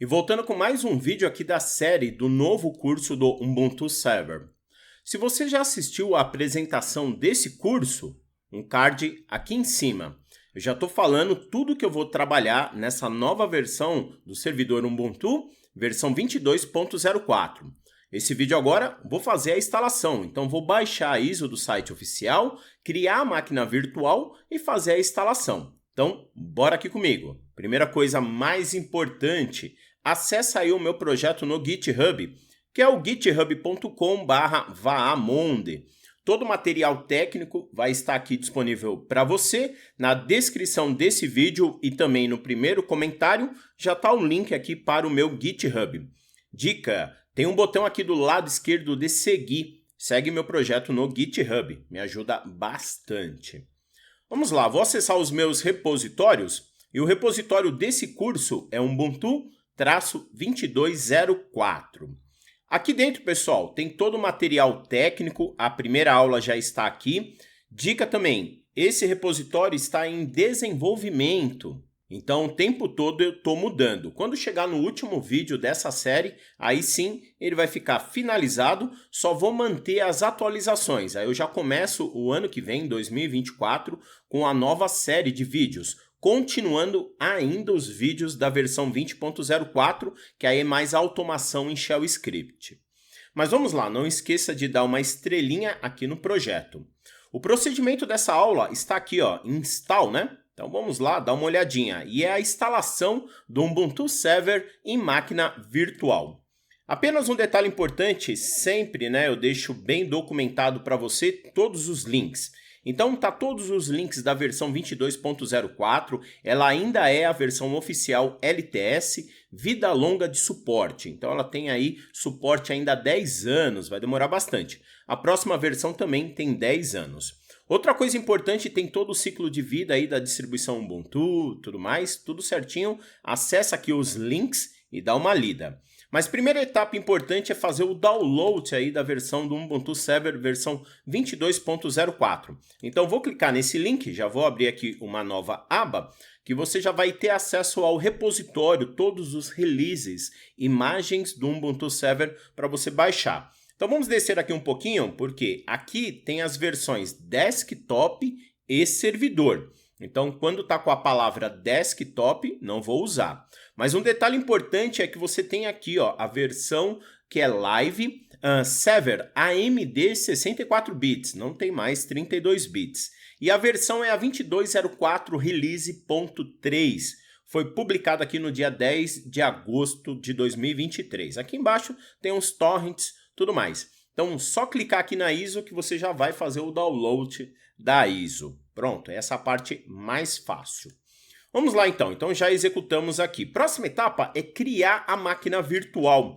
E voltando com mais um vídeo aqui da série do novo curso do Ubuntu Server. Se você já assistiu à apresentação desse curso, um card aqui em cima. Eu já estou falando tudo que eu vou trabalhar nessa nova versão do servidor Ubuntu, versão 22.04. Esse vídeo agora vou fazer a instalação, então vou baixar a ISO do site oficial, criar a máquina virtual e fazer a instalação. Então, bora aqui comigo. Primeira coisa mais importante, acessa aí o meu projeto no GitHub, que é o github.com/vaamonde. Todo o material técnico vai estar aqui disponível para você. Na descrição desse vídeo e também no primeiro comentário já está o link aqui para o meu GitHub. Dica, tem um botão aqui do lado esquerdo de seguir. Segue meu projeto no GitHub, me ajuda bastante. Vamos lá, vou acessar os meus repositórios e o repositório desse curso é Ubuntu-2204. Aqui dentro, pessoal, tem todo o material técnico, a primeira aula já está aqui. Dica também, esse repositório está em desenvolvimento, então o tempo todo eu estou mudando. Quando chegar no último vídeo dessa série, aí sim ele vai ficar finalizado, só vou manter as atualizações. Aí eu já começo o ano que vem, 2024, com a nova série de vídeos, continuando ainda os vídeos da versão 20.04, que aí é mais automação em Shell Script. Mas vamos lá, não esqueça de dar uma estrelinha aqui no projeto. O procedimento dessa aula está aqui, ó, install, né? Então vamos lá, dar uma olhadinha. E é a instalação do Ubuntu Server em máquina virtual. Apenas um detalhe importante, sempre, né, eu deixo bem documentado para você todos os links. Então tá todos os links da versão 22.04, ela ainda é a versão oficial LTS, vida longa de suporte. Então ela tem aí suporte ainda há 10 anos, vai demorar bastante. A próxima versão também tem 10 anos. Outra coisa importante, tem todo o ciclo de vida aí da distribuição Ubuntu, tudo mais, tudo certinho. Acessa aqui os links e dá uma lida. Mas a primeira etapa importante é fazer o download aí da versão do Ubuntu Server, versão 22.04. Então vou clicar nesse link, já vou abrir aqui uma nova aba, que você já vai ter acesso ao repositório, todos os releases, imagens do Ubuntu Server para você baixar. Então vamos descer aqui um pouquinho, porque aqui tem as versões desktop e servidor. Então, quando está com a palavra desktop, não vou usar. Mas um detalhe importante é que você tem aqui, ó, a versão que é live server AMD 64 bits, não tem mais 32 bits. E a versão é a 2204 release.3. Foi publicada aqui no dia 10 de agosto de 2023. Aqui embaixo tem uns torrents, tudo mais. Então, só clicar aqui na ISO que você já vai fazer o download da ISO. Pronto, essa é a parte mais fácil. Vamos lá então, já executamos aqui. Próxima etapa é criar a máquina virtual.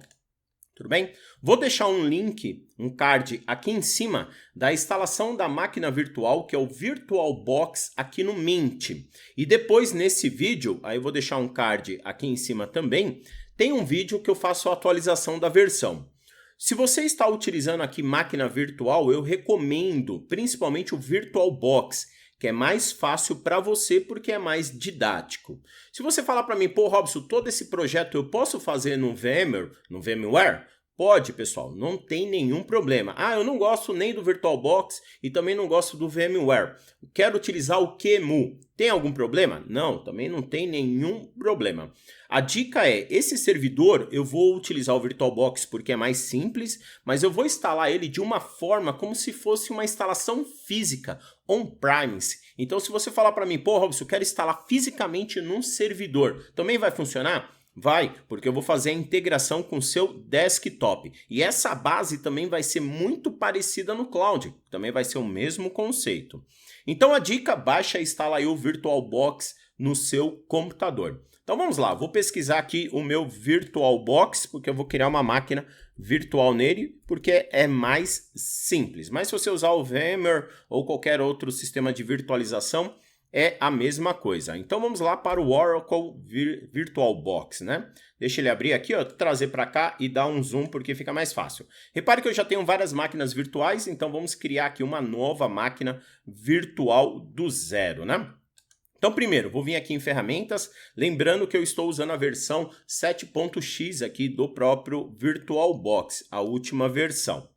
Tudo bem? Vou deixar um link, um card aqui em cima da instalação da máquina virtual, que é o VirtualBox aqui no Mint. E depois nesse vídeo, aí eu vou deixar um card aqui em cima também, tem um vídeo que eu faço a atualização da versão. Se você está utilizando aqui máquina virtual, eu recomendo principalmente o VirtualBox, que é mais fácil para você porque é mais didático. Se você falar para mim, pô, Robson, todo esse projeto eu posso fazer no VMware? Pode, pessoal, não tem nenhum problema. Ah, eu não gosto nem do VirtualBox e também não gosto do VMware. Quero utilizar o QEMU. Tem algum problema? Não, também não tem nenhum problema. A dica é, esse servidor eu vou utilizar o VirtualBox porque é mais simples, mas eu vou instalar ele de uma forma como se fosse uma instalação física, on-premise. Então se você falar para mim, pô, Robson, eu quero instalar fisicamente num servidor, também vai funcionar? Vai, porque eu vou fazer a integração com o seu desktop. E essa base também vai ser muito parecida no cloud, também vai ser o mesmo conceito. Então a dica, baixa e instala aí o VirtualBox no seu computador. Então vamos lá, vou pesquisar aqui o meu VirtualBox, porque eu vou criar uma máquina virtual nele, porque é mais simples. Mas se você usar o VMware ou qualquer outro sistema de virtualização, é a mesma coisa. Então vamos lá para o Oracle VirtualBox, né? Deixa ele abrir aqui, ó, trazer para cá e dar um zoom porque fica mais fácil. Repare que eu já tenho várias máquinas virtuais, então vamos criar aqui uma nova máquina virtual do zero, né? Então, primeiro, vou vir aqui em ferramentas, lembrando que eu estou usando a versão 7.x aqui do próprio VirtualBox, a última versão.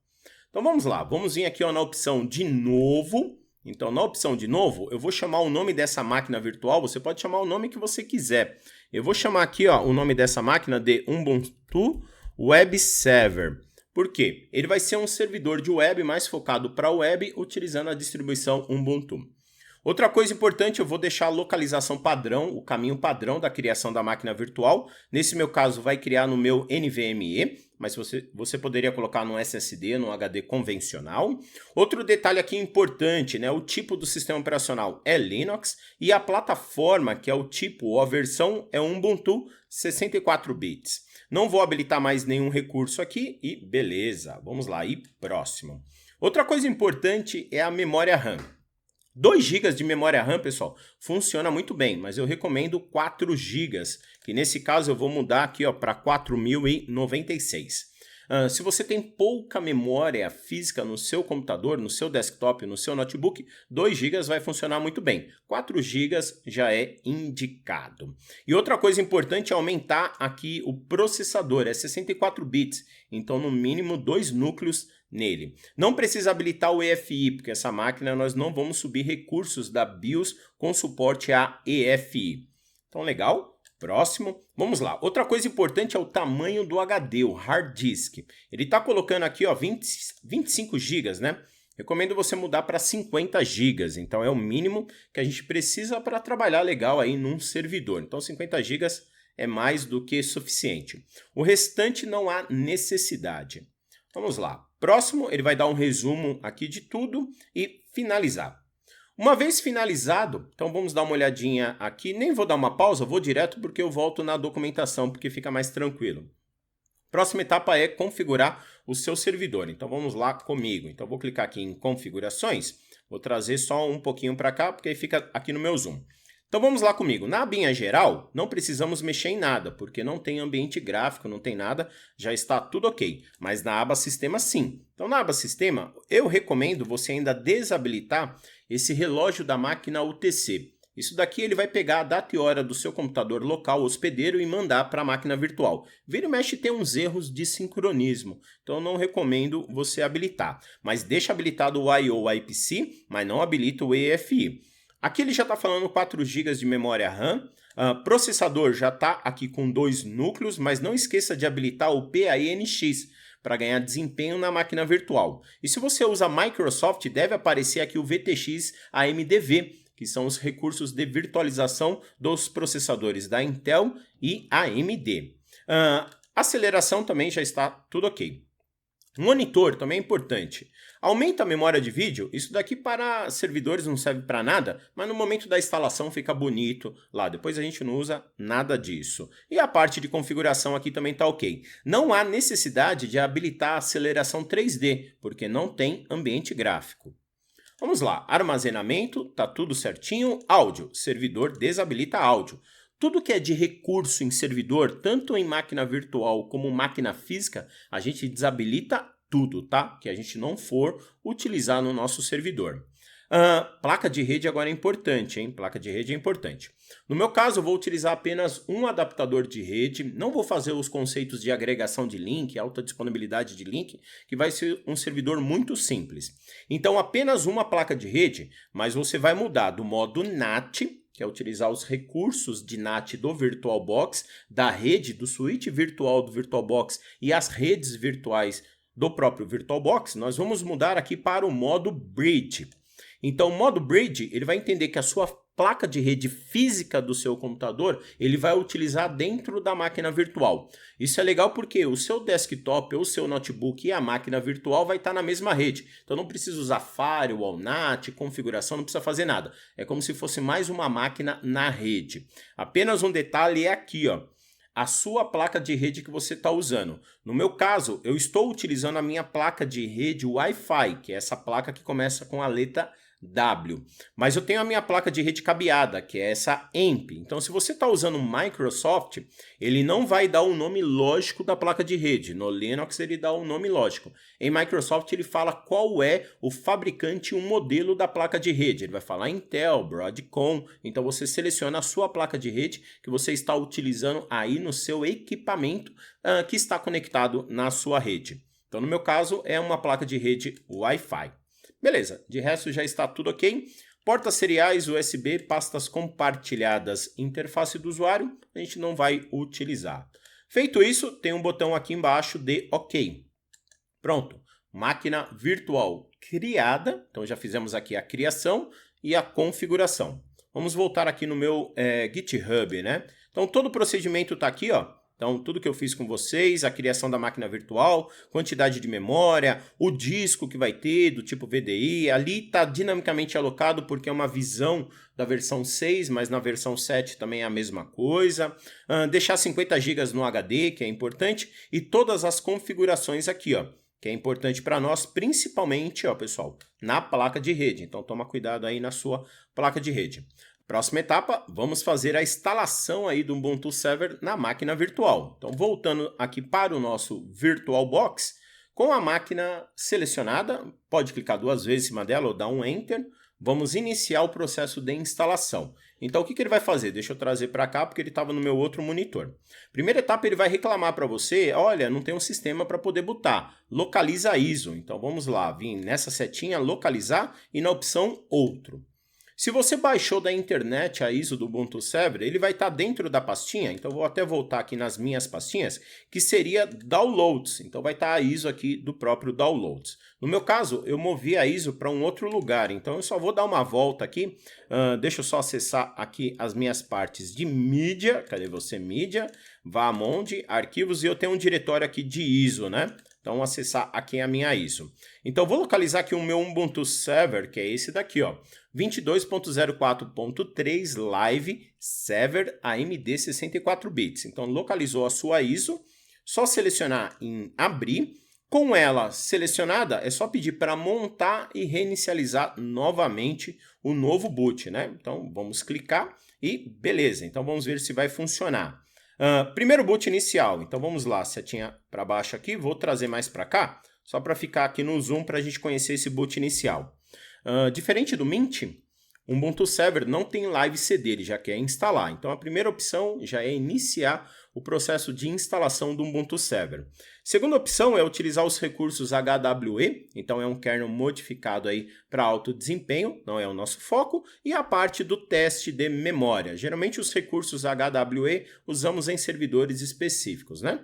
Então, vamos lá, vamos vir aqui ó, na opção de novo. Então, na opção de novo, eu vou chamar o nome dessa máquina virtual, você pode chamar o nome que você quiser. Eu vou chamar aqui ó, o nome dessa máquina de Ubuntu Web Server. Por quê? Ele vai ser um servidor de web mais focado para a web, utilizando a distribuição Ubuntu. Outra coisa importante, eu vou deixar a localização padrão, o caminho padrão da criação da máquina virtual. Nesse meu caso, vai criar no meu NVMe, mas você poderia colocar no SSD, no HD convencional. Outro detalhe aqui importante, né? O tipo do sistema operacional é Linux e a plataforma, que é o tipo ou a versão, é Ubuntu 64 bits. Não vou habilitar mais nenhum recurso aqui e beleza, vamos lá, e próximo. Outra coisa importante é a memória RAM. 2 GB de memória RAM, pessoal, funciona muito bem, mas eu recomendo 4 GB, que nesse caso eu vou mudar aqui para 4096. Se você tem pouca memória física no seu computador, no seu desktop, no seu notebook, 2 GB vai funcionar muito bem. 4 GB já é indicado. E outra coisa importante é aumentar aqui o processador, é 64 bits, então no mínimo 2 núcleos nele. Não precisa habilitar o EFI, porque essa máquina nós não vamos subir recursos da BIOS com suporte a EFI. Então legal? Próximo. Vamos lá. Outra coisa importante é o tamanho do HD, o hard disk. Ele está colocando aqui ó, 25 GB, né? Recomendo você mudar para 50 GB. Então é o mínimo que a gente precisa para trabalhar legal aí num servidor. Então 50 GB é mais do que suficiente. O restante não há necessidade. Vamos lá. Próximo, ele vai dar um resumo aqui de tudo e finalizar. Uma vez finalizado, então vamos dar uma olhadinha aqui, nem vou dar uma pausa, vou direto porque eu volto na documentação, porque fica mais tranquilo. Próxima etapa é configurar o seu servidor, então vamos lá comigo. Então vou clicar aqui em configurações, vou trazer só um pouquinho para cá, porque aí fica aqui no meu zoom. Então vamos lá comigo. Na abinha geral, não precisamos mexer em nada, porque não tem ambiente gráfico, não tem nada, já está tudo ok. Mas na aba sistema sim. Então na aba sistema, eu recomendo você ainda desabilitar esse relógio da máquina UTC. Isso daqui ele vai pegar a data e hora do seu computador local hospedeiro e mandar para a máquina virtual. Vira e mexe tem uns erros de sincronismo, então eu não recomendo você habilitar. Mas deixa habilitado o I/O IPC, mas não habilita o EFI. Aqui ele já está falando 4 GB de memória RAM, processador já está aqui com 2 núcleos, mas não esqueça de habilitar o PAINX para ganhar desempenho na máquina virtual. E se você usa Microsoft, deve aparecer aqui o VTX AMDV, que são os recursos de virtualização dos processadores da Intel e AMD. Aceleração também já está tudo ok. Monitor também é importante. Aumenta a memória de vídeo, isso daqui para servidores não serve para nada, mas no momento da instalação fica bonito lá, depois a gente não usa nada disso. E a parte de configuração aqui também está ok. Não há necessidade de habilitar a aceleração 3D, porque não tem ambiente gráfico. Vamos lá, armazenamento, tá tudo certinho. Áudio, servidor desabilita áudio. Tudo que é de recurso em servidor, tanto em máquina virtual como máquina física, a gente desabilita tudo, tá? Que a gente não for utilizar no nosso servidor. Placa de rede agora é importante, hein? Placa de rede é importante. No meu caso, eu vou utilizar apenas um adaptador de rede, não vou fazer os conceitos de agregação de link, alta disponibilidade de link, que vai ser um servidor muito simples. Então, apenas uma placa de rede, mas você vai mudar do modo NAT, que é utilizar os recursos de NAT do VirtualBox, da rede, do switch virtual do VirtualBox e as redes virtuais do próprio VirtualBox, nós vamos mudar aqui para o modo Bridge. Então, o modo Bridge, ele vai entender que a sua placa de rede física do seu computador, ele vai utilizar dentro da máquina virtual. Isso é legal porque o seu desktop ou o seu notebook e a máquina virtual vai estar na mesma rede. Então não precisa usar firewall, NAT, configuração, não precisa fazer nada. É como se fosse mais uma máquina na rede. Apenas um detalhe é aqui, ó. A sua placa de rede que você está usando. No meu caso, eu estou utilizando a minha placa de rede Wi-Fi, que é essa placa que começa com a letra W. Mas eu tenho a minha placa de rede cabeada, que é essa EMP. Então, se você está usando Microsoft, ele não vai dar o nome lógico da placa de rede. No Linux, ele dá o nome lógico. Em Microsoft, ele fala qual é o fabricante e o modelo da placa de rede. Ele vai falar Intel, Broadcom. Então, você seleciona a sua placa de rede que você está utilizando aí no seu equipamento que está conectado na sua rede. Então, no meu caso, é uma placa de rede Wi-Fi. Beleza, de resto já está tudo ok. Portas seriais, USB, pastas compartilhadas, interface do usuário, a gente não vai utilizar. Feito isso, tem um botão aqui embaixo de OK. Pronto, máquina virtual criada. Então já fizemos aqui a criação e a configuração. Vamos voltar aqui no meu GitHub, né? Então todo o procedimento está aqui, ó. Então, tudo que eu fiz com vocês, a criação da máquina virtual, quantidade de memória, o disco que vai ter, do tipo VDI, ali está dinamicamente alocado porque é uma visão da versão 6, mas na versão 7 também é a mesma coisa. Deixar 50 GB no HD, que é importante, e todas as configurações aqui, ó, que é importante para nós, principalmente, ó, pessoal, na placa de rede. Então, toma cuidado aí na sua placa de rede. Próxima etapa, vamos fazer a instalação aí do Ubuntu Server na máquina virtual. Então, voltando aqui para o nosso VirtualBox, com a máquina selecionada, pode clicar 2 vezes em cima dela ou dar um Enter, vamos iniciar o processo de instalação. Então, o que ele vai fazer? Deixa eu trazer para cá, porque ele estava no meu outro monitor. Primeira etapa, ele vai reclamar para você, olha, não tem um sistema para poder botar. Localiza a ISO. Então, vamos lá, vim nessa setinha, localizar e na opção Outro. Se você baixou da internet a ISO do Ubuntu Server, ele vai estar dentro da pastinha, então vou até voltar aqui nas minhas pastinhas, que seria Downloads, então vai estar a ISO aqui do próprio Downloads. No meu caso, eu movi a ISO para um outro lugar, então eu só vou dar uma volta aqui, deixa eu só acessar aqui as minhas partes de mídia, cadê você? Mídia, vá aonde? Arquivos, e eu tenho um diretório aqui de ISO, né? Então, acessar aqui a minha ISO. Então, vou localizar aqui o meu Ubuntu Server, que é esse daqui, ó. 22.04.3 Live Server AMD 64 bits. Então, localizou a sua ISO. Só selecionar em Abrir. Com ela selecionada, é só pedir para montar e reinicializar novamente o novo boot, né? Então, vamos clicar e beleza. Então, vamos ver se vai funcionar. Primeiro boot inicial, então vamos lá, setinha para baixo aqui, vou trazer mais para cá, só para ficar aqui no zoom para a gente conhecer esse boot inicial. Diferente do Mint, o Ubuntu Server não tem live CD, ele já quer instalar, então a primeira opção já é iniciar o processo de instalação do Ubuntu Server. Segunda opção é utilizar os recursos HWE, então é um kernel modificado aí para alto desempenho, não é o nosso foco, e a parte do teste de memória. Geralmente os recursos HWE usamos em servidores específicos, né?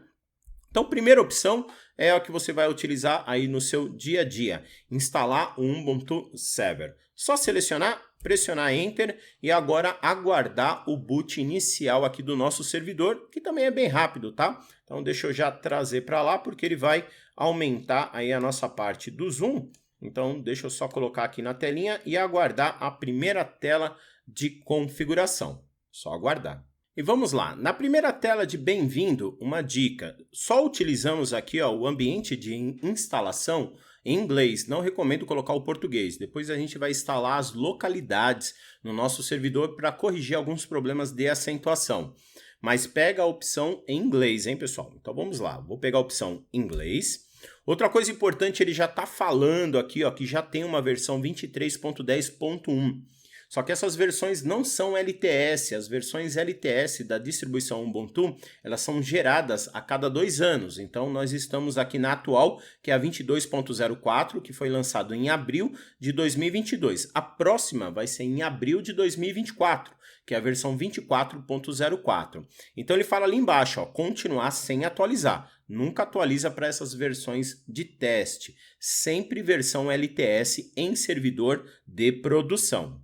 Então, primeira opção é a que você vai utilizar aí no seu dia a dia, instalar o Ubuntu Server. Só selecionar, pressionar Enter e agora aguardar o boot inicial aqui do nosso servidor, que também é bem rápido, tá? Então, deixa eu já trazer para lá, porque ele vai aumentar aí a nossa parte do zoom. Então, deixa eu só colocar aqui na telinha e aguardar a primeira tela de configuração. Só aguardar. E vamos lá, na primeira tela de bem-vindo, uma dica. Só utilizamos aqui ó, o ambiente de instalação em inglês, não recomendo colocar o português. Depois a gente vai instalar as localidades no nosso servidor para corrigir alguns problemas de acentuação. Mas pega a opção em inglês, hein, pessoal? Então vamos lá, vou pegar a opção inglês. Outra coisa importante, ele já está falando aqui ó, que já tem uma versão 23.10.1. Só que essas versões não são LTS, as versões LTS da distribuição Ubuntu, elas são geradas a cada 2 anos. Então nós estamos aqui na atual, que é a 22.04, que foi lançado em abril de 2022. A próxima vai ser em abril de 2024, que é a versão 24.04. Então ele fala ali embaixo, ó, continuar sem atualizar. Nunca atualiza para essas versões de teste. Sempre versão LTS em servidor de produção.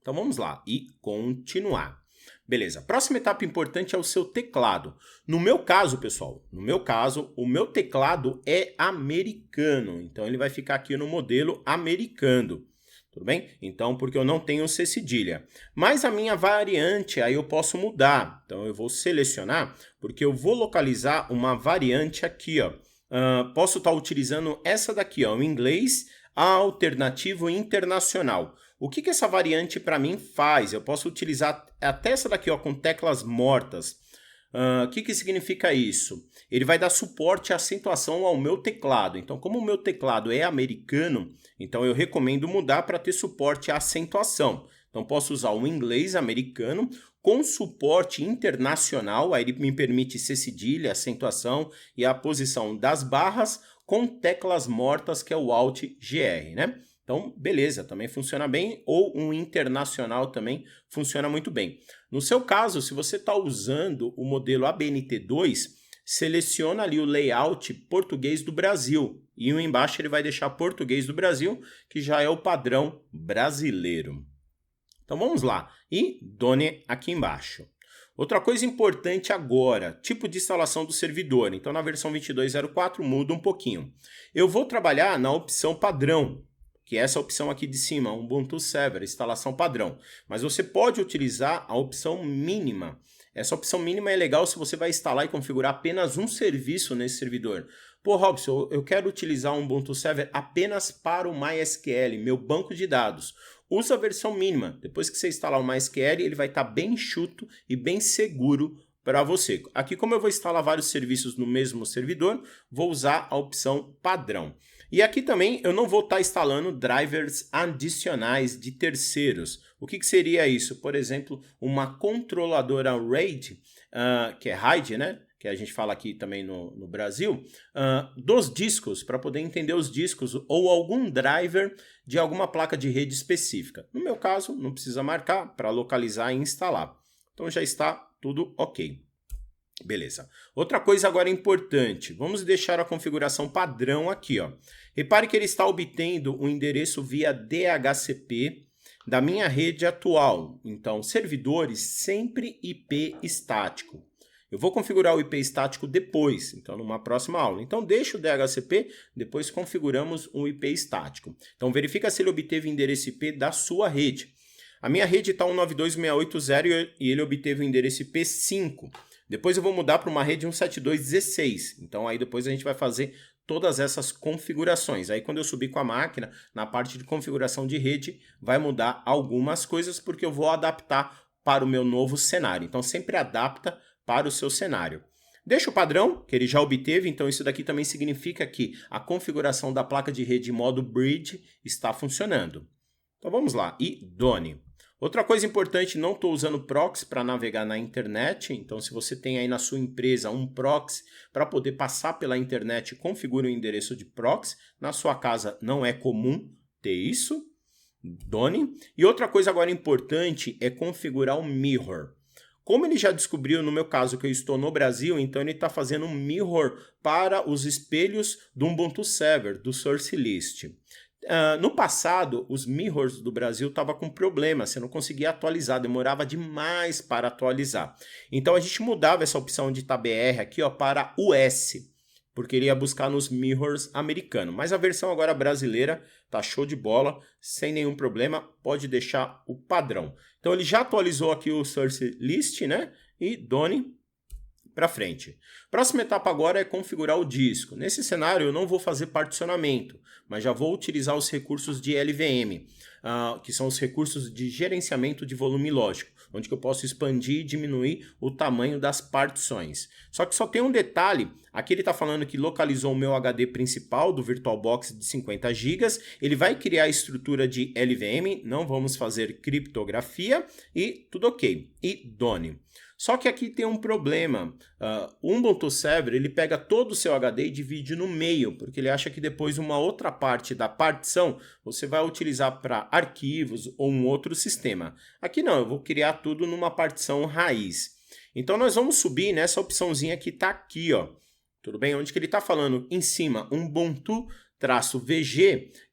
Então vamos lá e continuar. Beleza, próxima etapa importante é o seu teclado. No meu caso, pessoal, o meu teclado é americano. Então ele vai ficar aqui no modelo americano. Tudo bem? Então, porque eu não tenho C cedilha. Mas a minha variante, aí eu posso mudar. Então eu vou selecionar, porque eu vou localizar uma variante aqui, ó. Posso estar utilizando essa daqui, ó, o inglês alternativo internacional. O que essa variante para mim faz? Eu posso utilizar até essa daqui ó, com teclas mortas. O que significa isso? Ele vai dar suporte à acentuação ao meu teclado. Então, como o meu teclado é americano, então eu recomendo mudar para ter suporte à acentuação. Então, posso usar o inglês americano com suporte internacional, aí ele me permite ser cedilha, acentuação e a posição das barras com teclas mortas, que é o Alt GR, né? Então, beleza, também funciona bem, ou um internacional também funciona muito bem. No seu caso, se você está usando o modelo ABNT2, seleciona ali o layout português do Brasil, e embaixo ele vai deixar português do Brasil, que já é o padrão brasileiro. Então vamos lá, e Done aqui embaixo. Outra coisa importante agora, tipo de instalação do servidor. Então na versão 22.04 muda um pouquinho. Eu vou trabalhar na opção padrão, que é essa opção aqui de cima, Ubuntu Server, instalação padrão. Mas você pode utilizar a opção mínima. Essa opção mínima é legal se você vai instalar e configurar apenas um serviço nesse servidor. Pô, Robson, eu quero utilizar um Ubuntu Server apenas para o MySQL, meu banco de dados. Usa a versão mínima. Depois que você instalar o MySQL, ele vai estar bem enxuto e bem seguro para você. Aqui, como eu vou instalar vários serviços no mesmo servidor, vou usar a opção padrão. E aqui também eu não vou estar instalando drivers adicionais de terceiros. O que seria isso? Por exemplo, uma controladora RAID, que é RAID, né? Que a gente fala aqui também no Brasil, dos discos, para poder entender os discos, ou algum driver de alguma placa de rede específica. No meu caso, não precisa marcar para localizar e instalar. Então já está tudo ok. Beleza. Outra coisa agora importante, vamos deixar a configuração padrão aqui, ó. Repare que ele está obtendo o endereço via DHCP da minha rede atual. Então, servidores sempre IP estático. Eu vou configurar o IP estático depois, então numa próxima aula. Então deixa o DHCP, depois configuramos um IP estático. Então verifica se ele obteve o endereço IP da sua rede. A minha rede está 192.168.0 e ele obteve o endereço IP 5. Depois eu vou mudar para uma rede 172.16. Então aí depois a gente vai fazer todas essas configurações. Aí quando eu subir com a máquina, na parte de configuração de rede, vai mudar algumas coisas porque eu vou adaptar para o meu novo cenário. Então sempre adapta para o seu cenário. Deixa o padrão, que ele já obteve, então isso daqui também significa que a configuração da placa de rede em modo bridge está funcionando. Então vamos lá, e Done. Outra coisa importante, não estou usando proxy para navegar na internet, então se você tem aí na sua empresa um proxy para poder passar pela internet, configure o endereço de proxy. Na sua casa não é comum ter isso, Done. E outra coisa agora importante é configurar o mirror. Como ele já descobriu, no meu caso, que eu estou no Brasil, então ele está fazendo um mirror para os espelhos do Ubuntu Server, do Source List. No passado, os mirrors do Brasil estavam com problema, você não conseguia atualizar, demorava demais para atualizar. Então a gente mudava essa opção de TABR aqui ó, para US, porque ele ia buscar nos mirrors americanos. Mas a versão agora brasileira tá show de bola, sem nenhum problema, pode deixar o padrão. Então ele já atualizou aqui o Source List, né? E Done para frente. Próxima etapa agora é configurar o disco. Nesse cenário eu não vou fazer particionamento, mas já vou utilizar os recursos de LVM, que são os recursos de gerenciamento de volume lógico, onde eu posso expandir e diminuir o tamanho das partições. Só que só tem um detalhe, aqui ele está falando que localizou o meu HD principal do VirtualBox de 50 GB, ele vai criar a estrutura de LVM, não vamos fazer criptografia e tudo ok. E Done. Só que aqui tem um problema, o Ubuntu Server ele pega todo o seu HD e divide no meio, porque ele acha que depois uma outra parte da partição você vai utilizar para arquivos ou um outro sistema. Aqui não, eu vou criar tudo numa partição raiz. Então nós vamos subir nessa opçãozinha que está aqui, ó. Tudo bem? Onde que ele está falando? Em cima, Ubuntu-VG,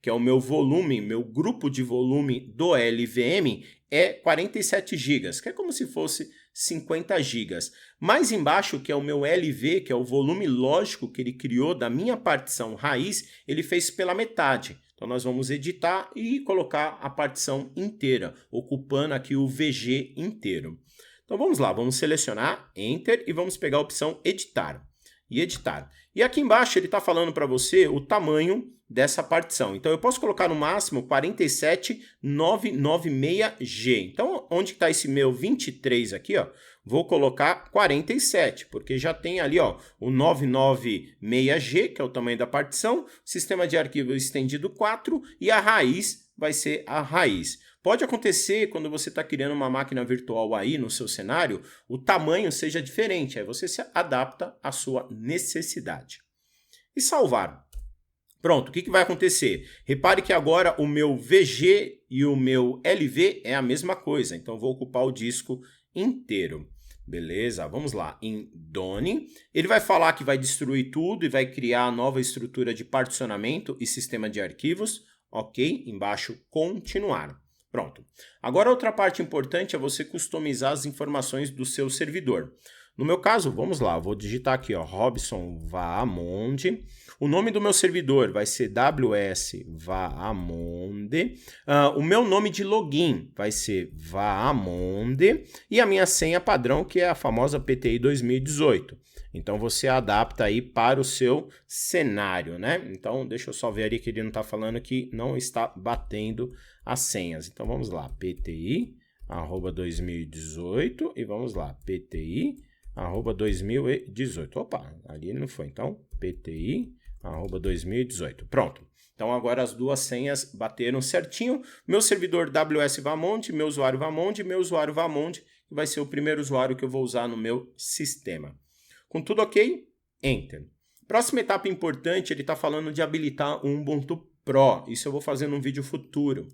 que é o meu volume, meu grupo de volume do LVM, é 47 GB, que é como se fosse 50 GB. Mais embaixo, que é o meu LV, que é o volume lógico que ele criou da minha partição raiz, ele fez pela metade. Então nós vamos editar e colocar a partição inteira, ocupando aqui o VG inteiro. Então vamos lá, vamos selecionar Enter e vamos pegar a opção Editar. e editar. E aqui embaixo ele está falando para você o tamanho dessa partição. Então eu posso colocar no máximo 47996G. Então onde está esse meu 23 aqui, ó? Vou colocar 47, porque já tem ali, ó, o 996G, que é o tamanho da partição, sistema de arquivo estendido 4 e a raiz vai ser a raiz. Pode acontecer quando você está criando uma máquina virtual aí no seu cenário, o tamanho seja diferente, aí você se adapta à sua necessidade. E salvar. Pronto, o que vai acontecer? Repare que agora o meu VG e o meu LV é a mesma coisa, então vou ocupar o disco inteiro. Beleza, vamos lá. Em Done, ele vai falar que vai destruir tudo e vai criar a nova estrutura de particionamento e sistema de arquivos. Ok, embaixo, continuar. Pronto. Agora outra parte importante é você customizar as informações do seu servidor. No meu caso, vamos lá, vou digitar aqui, ó, Robson Vaamonde. O nome do meu servidor vai ser WS Vaamonde. O meu nome de login vai ser Vaamonde. E a minha senha padrão, que é a famosa PTI 2018. Então você adapta aí para o seu cenário, né? Então deixa eu só ver ali que ele não está falando que não está batendo as senhas. Então vamos lá, PTI @2018 e vamos lá, PTI @2018. Opa, ali não foi. Então PTI @2018. Pronto. Então agora as duas senhas bateram certinho. Meu servidor WS Vaamonde, meu usuário Vaamonde, meu usuário Vaamonde, que vai ser o primeiro usuário que eu vou usar no meu sistema. Com tudo ok? Enter. Próxima etapa importante, ele está falando de habilitar o Ubuntu Pro. Isso eu vou fazer num vídeo futuro.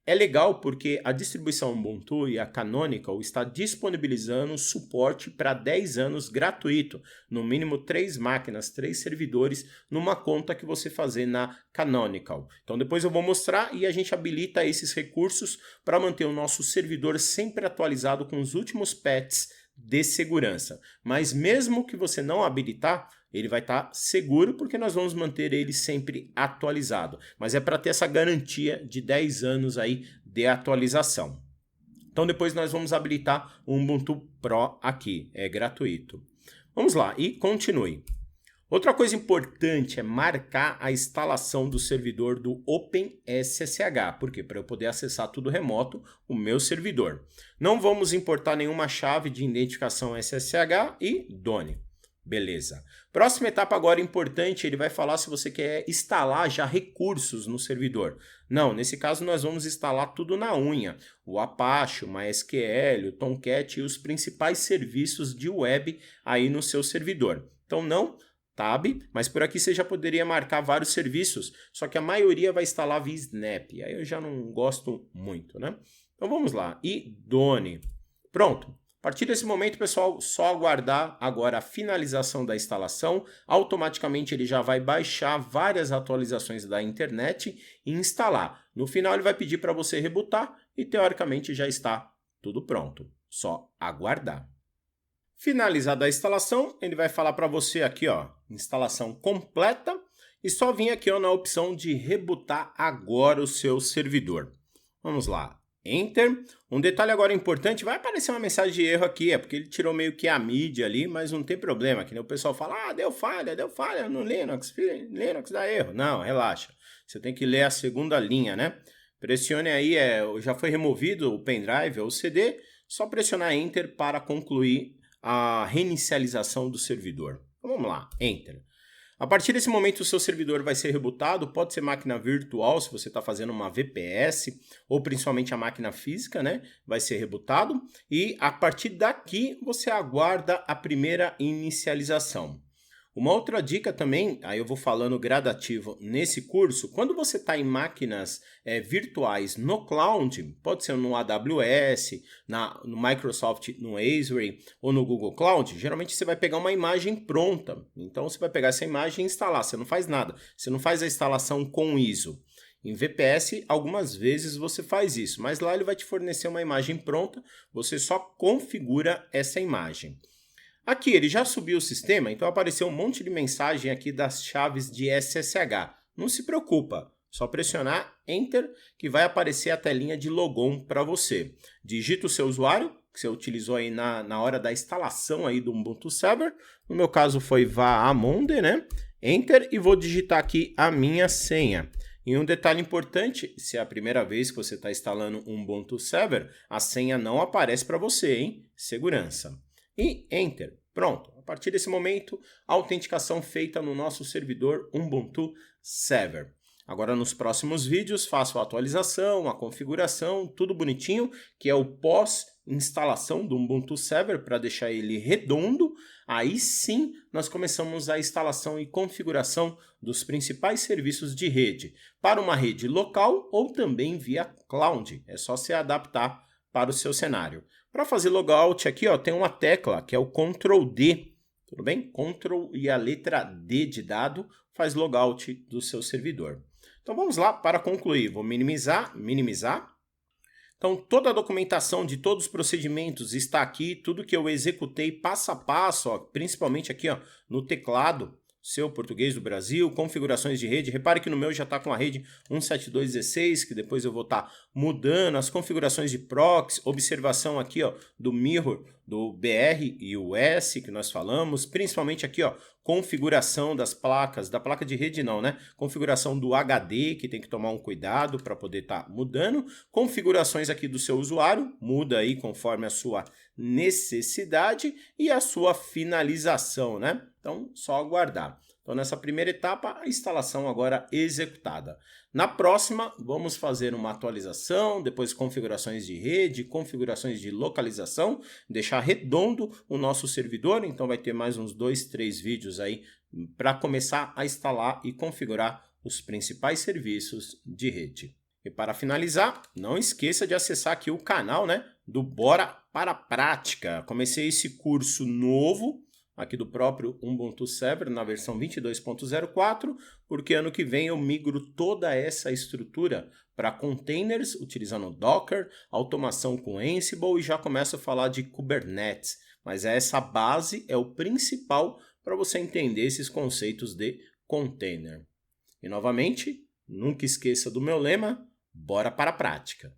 É legal porque a distribuição Ubuntu e a Canonical está disponibilizando suporte para 10 anos gratuito. No mínimo 3 máquinas, 3 servidores, numa conta que você fazer na Canonical. Então depois eu vou mostrar e a gente habilita esses recursos para manter o nosso servidor sempre atualizado com os últimos patches de segurança. Mas mesmo que você não habilitar, ele vai estar seguro porque nós vamos manter ele sempre atualizado. Mas é para ter essa garantia de 10 anos aí de atualização. Então depois nós vamos habilitar o Ubuntu Pro aqui, é gratuito. Vamos lá e continue. Outra coisa importante é marcar a instalação do servidor do OpenSSH. Por quê? Para eu poder acessar tudo remoto o meu servidor. Não vamos importar nenhuma chave de identificação SSH e Done. Beleza. Próxima etapa agora importante, ele vai falar se você quer instalar já recursos no servidor. Não, nesse caso nós vamos instalar tudo na unha. O Apache, o MySQL, o Tomcat e os principais serviços de web aí no seu servidor. Então não Tab, mas por aqui você já poderia marcar vários serviços, só que a maioria vai instalar via Snap, aí eu já não gosto muito, né? Então vamos lá, e Done. Pronto, a partir desse momento, pessoal, só aguardar agora a finalização da instalação, automaticamente ele já vai baixar várias atualizações da internet e instalar. No final ele vai pedir para você rebootar e teoricamente já está tudo pronto, só aguardar. Finalizada a instalação, ele vai falar para você aqui, ó, instalação completa e só vir aqui ó, na opção de rebootar agora o seu servidor. Vamos lá, Enter. Um detalhe agora importante, vai aparecer uma mensagem de erro aqui, é porque ele tirou meio que a mídia ali, mas não tem problema, que nem o pessoal fala, deu falha no Linux dá erro. Não, relaxa, você tem que ler a segunda linha, né? Pressione aí, já foi removido o pendrive ou o CD, só pressionar Enter para concluir a reinicialização do servidor. Então, vamos lá, Enter. A partir desse momento o seu servidor vai ser rebootado, pode ser máquina virtual se você está fazendo uma VPS, ou principalmente a máquina física, né? Vai ser rebootado e a partir daqui você aguarda a primeira inicialização. Uma outra dica também, aí eu vou falando gradativo nesse curso, quando você está em máquinas virtuais no cloud, pode ser no AWS, no Microsoft, no Azure ou no Google Cloud, geralmente você vai pegar uma imagem pronta. Então você vai pegar essa imagem e instalar, você não faz nada, você não faz a instalação com ISO. Em VPS, algumas vezes você faz isso, mas lá ele vai te fornecer uma imagem pronta, você só configura essa imagem. Aqui ele já subiu o sistema, então apareceu um monte de mensagem aqui das chaves de SSH. Não se preocupa, só pressionar Enter que vai aparecer a telinha de logon para você. Digita o seu usuário, que você utilizou aí na hora da instalação aí do Ubuntu Server. No meu caso foi Vaamonde, né? Enter e vou digitar aqui a minha senha. E um detalhe importante, se é a primeira vez que você está instalando um Ubuntu Server, a senha não aparece para você, hein? Segurança. E Enter. Pronto. A partir desse momento, a autenticação feita no nosso servidor Ubuntu Server. Agora nos próximos vídeos faço a atualização, a configuração, tudo bonitinho, que é o pós-instalação do Ubuntu Server para deixar ele redondo. Aí sim nós começamos a instalação e configuração dos principais serviços de rede para uma rede local ou também via cloud. É só se adaptar para o seu cenário. Para fazer logout aqui ó, tem uma tecla que é o Ctrl D. Tudo bem? Ctrl e a letra D de dado faz logout do seu servidor. Então vamos lá para concluir. Vou minimizar. Então toda a documentação de todos os procedimentos está aqui, tudo que eu executei passo a passo, ó, principalmente aqui ó, no teclado, seu português do Brasil, configurações de rede. Repare que no meu já está com a rede 172.16, que depois eu vou estar mudando, as configurações de proxy, observação aqui ó, do mirror, do BR e US que nós falamos, principalmente aqui ó, configuração das placas, da placa de rede não, né? Configuração do HD, que tem que tomar um cuidado para poder estar mudando. Configurações aqui do seu usuário, muda aí conforme a sua necessidade e a sua finalização, né? Então, só aguardar. Então, nessa primeira etapa, a instalação agora executada. Na próxima, vamos fazer uma atualização, depois configurações de rede, configurações de localização, deixar redondo o nosso servidor. Então, vai ter mais uns 2, 3 vídeos aí para começar a instalar e configurar os principais serviços de rede. E para finalizar, não esqueça de acessar aqui o canal, né, do Bora para a Prática. Comecei esse curso novo aqui do próprio Ubuntu Server na versão 22.04, porque ano que vem eu migro toda essa estrutura para containers utilizando Docker, automação com Ansible e já começo a falar de Kubernetes. Mas essa base é o principal para você entender esses conceitos de container. E novamente, nunca esqueça do meu lema, bora para a prática.